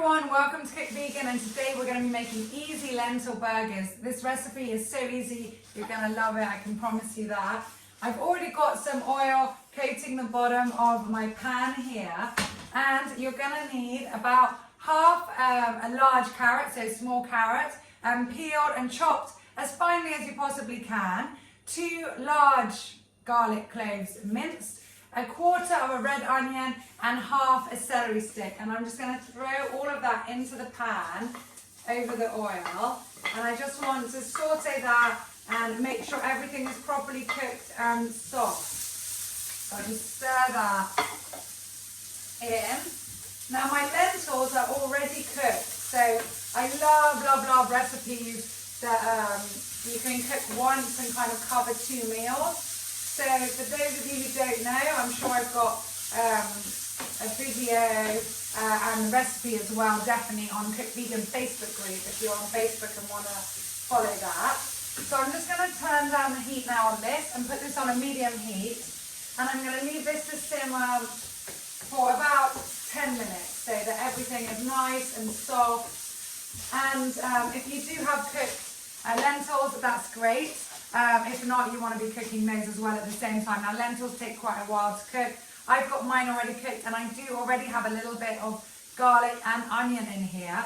everyone, welcome to Cook Vegan, and today we're going to be making easy lentil burgers. This recipe is so easy, you're going to love it, I can promise you that. I've already got some oil coating the bottom of my pan here, and you're going to need about half a large carrot, so small carrot, peeled and chopped as finely as you possibly can, 2 large garlic cloves minced, a quarter of a red onion and half a celery stick, and I'm just going to throw all of that into the pan over the oil, and I just want to saute that and make sure everything is properly cooked and soft. So I just stir that in. Now my lentils are already cooked, so I love recipes that you can cook once and kind of cover 2 meals. So for those of you who don't know, I'm sure I've got a video and recipe as well, definitely on Cook Vegan Facebook group if you're on Facebook and want to follow that. So I'm just going to turn down the heat now on this and put this on a medium heat, and I'm going to leave this to simmer for about 10 minutes so that everything is nice and soft. And if you do have cooked lentils, that's great. If not, you want to be cooking those as well at the same time. Now lentils take quite a while to cook. I've got mine already cooked, and I do already have a little bit of garlic and onion in here.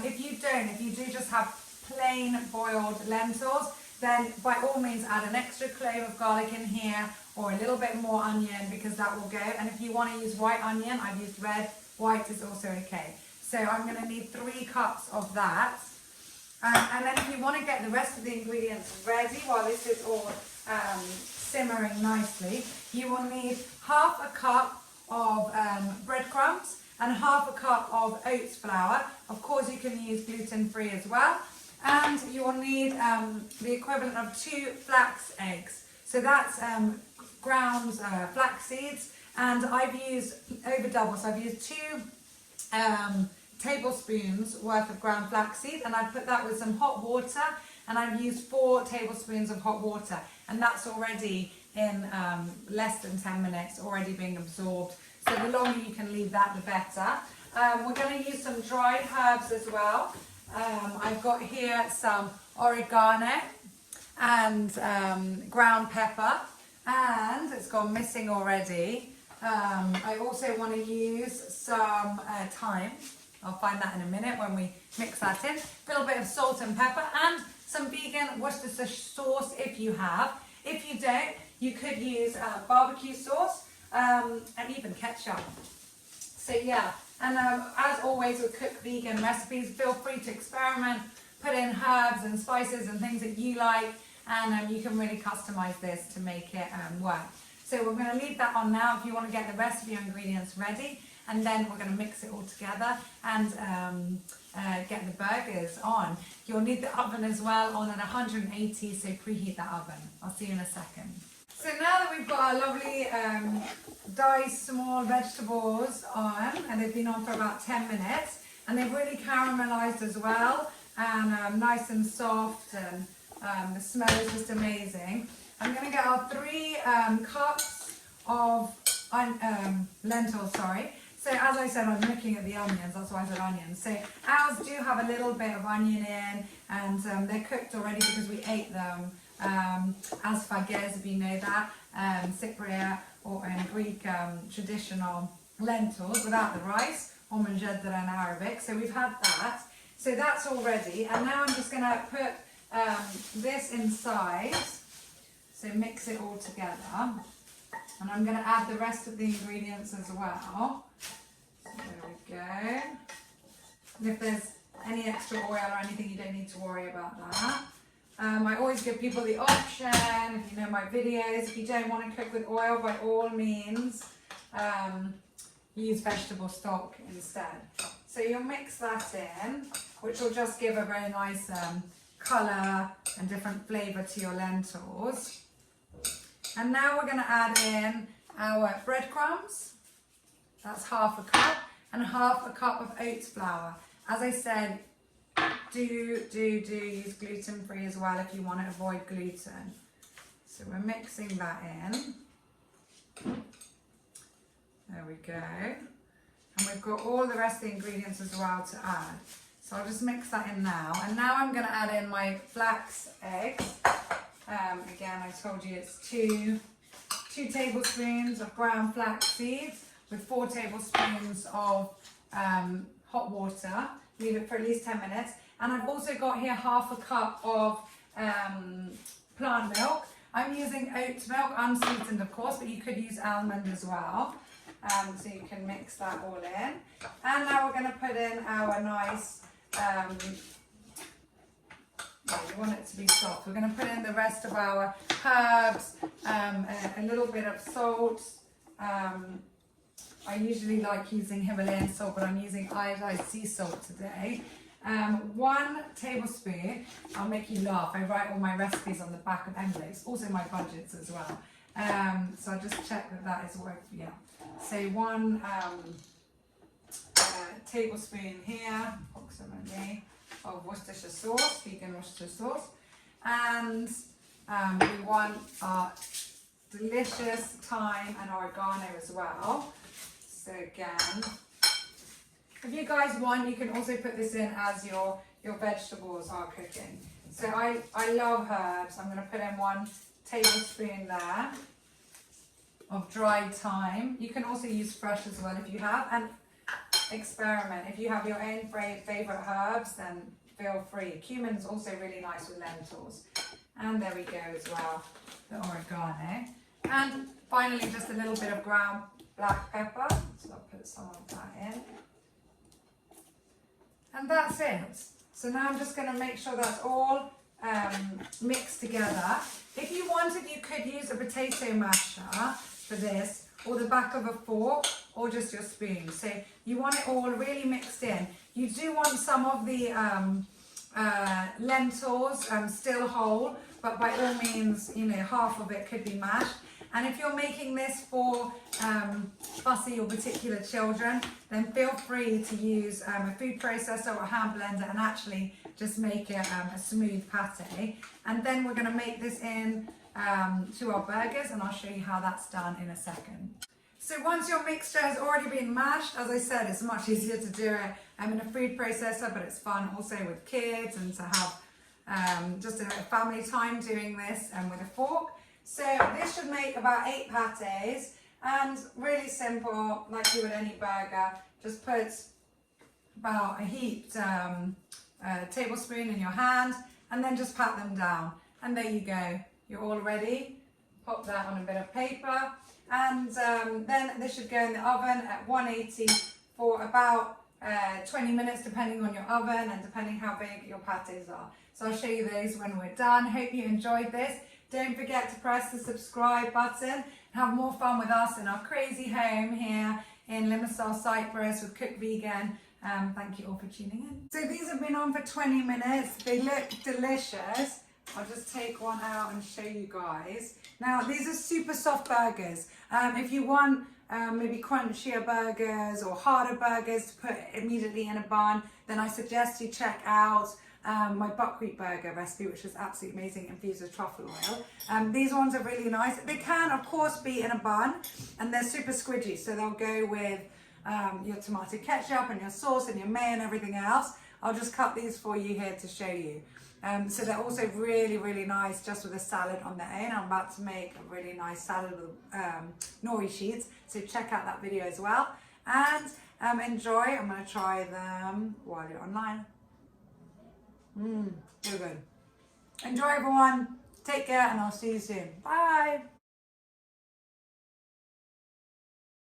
If you do just have plain boiled lentils, then by all means add an extra clove of garlic in here or a little bit more onion, because that will go. And if you want to use white onion, I've used red, white is also okay. So I'm going to need 3 cups of that. And then if you want to get the rest of the ingredients ready while this is all simmering nicely, you will need half a cup of breadcrumbs and half a cup of oats flour. Of course, you can use gluten-free as well. And you will need the equivalent of 2 flax eggs. So that's ground flax seeds, and I've used over double. So I've used 2 tablespoons worth of ground flaxseed, and I've put that with some hot water, and I've used 4 tablespoons of hot water, and that's already in less than 10 minutes already being absorbed. So the longer you can leave that, the better. We're going to use some dried herbs as well. I've got here some oregano and ground pepper, and it's gone missing already. I also want to use some thyme. I'll find that in a minute when we mix that in. A little bit of salt and pepper, and some vegan Worcestershire sauce if you have. If you don't, you could use barbecue sauce and even ketchup. So yeah, and as always with Cook Vegan recipes, feel free to experiment, put in herbs and spices and things that you like, and you can really customize this to make it work. So we're going to leave that on now if you want to get the rest of your ingredients ready, and then we're going to mix it all together and get the burgers on. You'll need the oven as well on at 180, so preheat that oven. I'll see you in a second. So now that we've got our lovely diced small vegetables on, and they've been on for about 10 minutes, and they've really caramelized as well, and nice and soft, and the smell is just amazing. I'm going to get our 3 cups of lentils, So as I said, I'm looking at the onions, that's why I said onions. So ours do have a little bit of onion in, and they're cooked already because we ate them as fages, if you know that, Cypriot or in Greek traditional lentils without the rice, or manjedra in Arabic. So we've had that. So that's all ready, and now I'm just going to put this inside. So mix it all together, and I'm going to add the rest of the ingredients as well. So there we go. And if there's any extra oil or anything, you don't need to worry about that. I always give people the option, if you know my videos, if you don't want to cook with oil, by all means, use vegetable stock instead. So you'll mix that in, which will just give a very nice colour and different flavour to your lentils. And now we're going to add in our breadcrumbs. That's half a cup, and half a cup of oats flour. As I said, do use gluten-free as well if you want to avoid gluten. So we're mixing that in. There we go. And we've got all the rest of the ingredients as well to add. So I'll just mix that in now. And now I'm going to add in my flax eggs. Again, I told you it's two tablespoons of ground flax seeds with 4 tablespoons of hot water. Leave it for at least 10 minutes. And I've also got here half a cup of plant milk. I'm using oat milk, unsweetened of course, but you could use almond as well. So you can mix that all in. And now we're going to put in our nice, you want it to be soft. We're going to put in the rest of our herbs, a little bit of salt. I usually like using Himalayan salt, but I'm using iodized sea salt today. 1 tablespoon, I'll make you laugh, I write all my recipes on the back of envelopes, also my budgets as well. So I'll just check that is what, yeah. So 1 tablespoon here, approximately, of Worcestershire sauce, vegan Worcestershire sauce. And we want our delicious thyme and oregano as well. So again, if you guys want, you can also put this in as your vegetables are cooking. So I love herbs. I'm going to put in 1 tablespoon there of dried thyme. You can also use fresh as well if you have, and experiment. If you have your own favourite herbs, then feel free. Cumin's also really nice with lentils. And there we go as well, the oregano. And finally, just a little bit of ground black pepper. So I'll put some of that in. And that's it. So now I'm just going to make sure that's all mixed together. If you wanted, you could use a potato masher for this, or the back of a fork, or just your spoon. So you want it all really mixed in. You do want some of the lentils still whole, but by all means, you know, half of it could be mashed. And if you're making this for fussy or particular children, then feel free to use a food processor or a hand blender and actually just make it a smooth pate. And then we're going to make this in to our burgers, and I'll show you how that's done in a second. So once your mixture has already been mashed, as I said, it's much easier to do it in a food processor, but it's fun also with kids and to have just a family time doing this with a fork. So this should make about 8 patties, and really simple, like you would any burger. Just put about a heaped tablespoon in your hand, and then just pat them down. And there you go, you're all ready. Pop that on a bit of paper, and then this should go in the oven at 180 for about 20 minutes, depending on your oven and depending how big your patties are. So I'll show you those when we're done. Hope you enjoyed this. Don't forget to press the subscribe button and have more fun with us in our crazy home here in Limassol, Cyprus with Cook Vegan. Thank you all for tuning in. So these have been on for 20 minutes. They look delicious. I'll just take one out and show you guys. Now these are super soft burgers. If you want maybe crunchier burgers or harder burgers to put immediately in a bun, then I suggest you check out my buckwheat burger recipe, which is absolutely amazing, infused with truffle oil. These ones are really nice. They can, of course, be in a bun, and they're super squidgy, so they'll go with your tomato ketchup and your sauce and your mayo and everything else. I'll just cut these for you here to show you. So they're also really, really nice just with a salad on their own. I'm about to make a really nice salad with nori sheets, so check out that video as well. And enjoy. I'm going to try them while you're online. So good. Enjoy everyone. Take care, and I'll see you soon. Bye.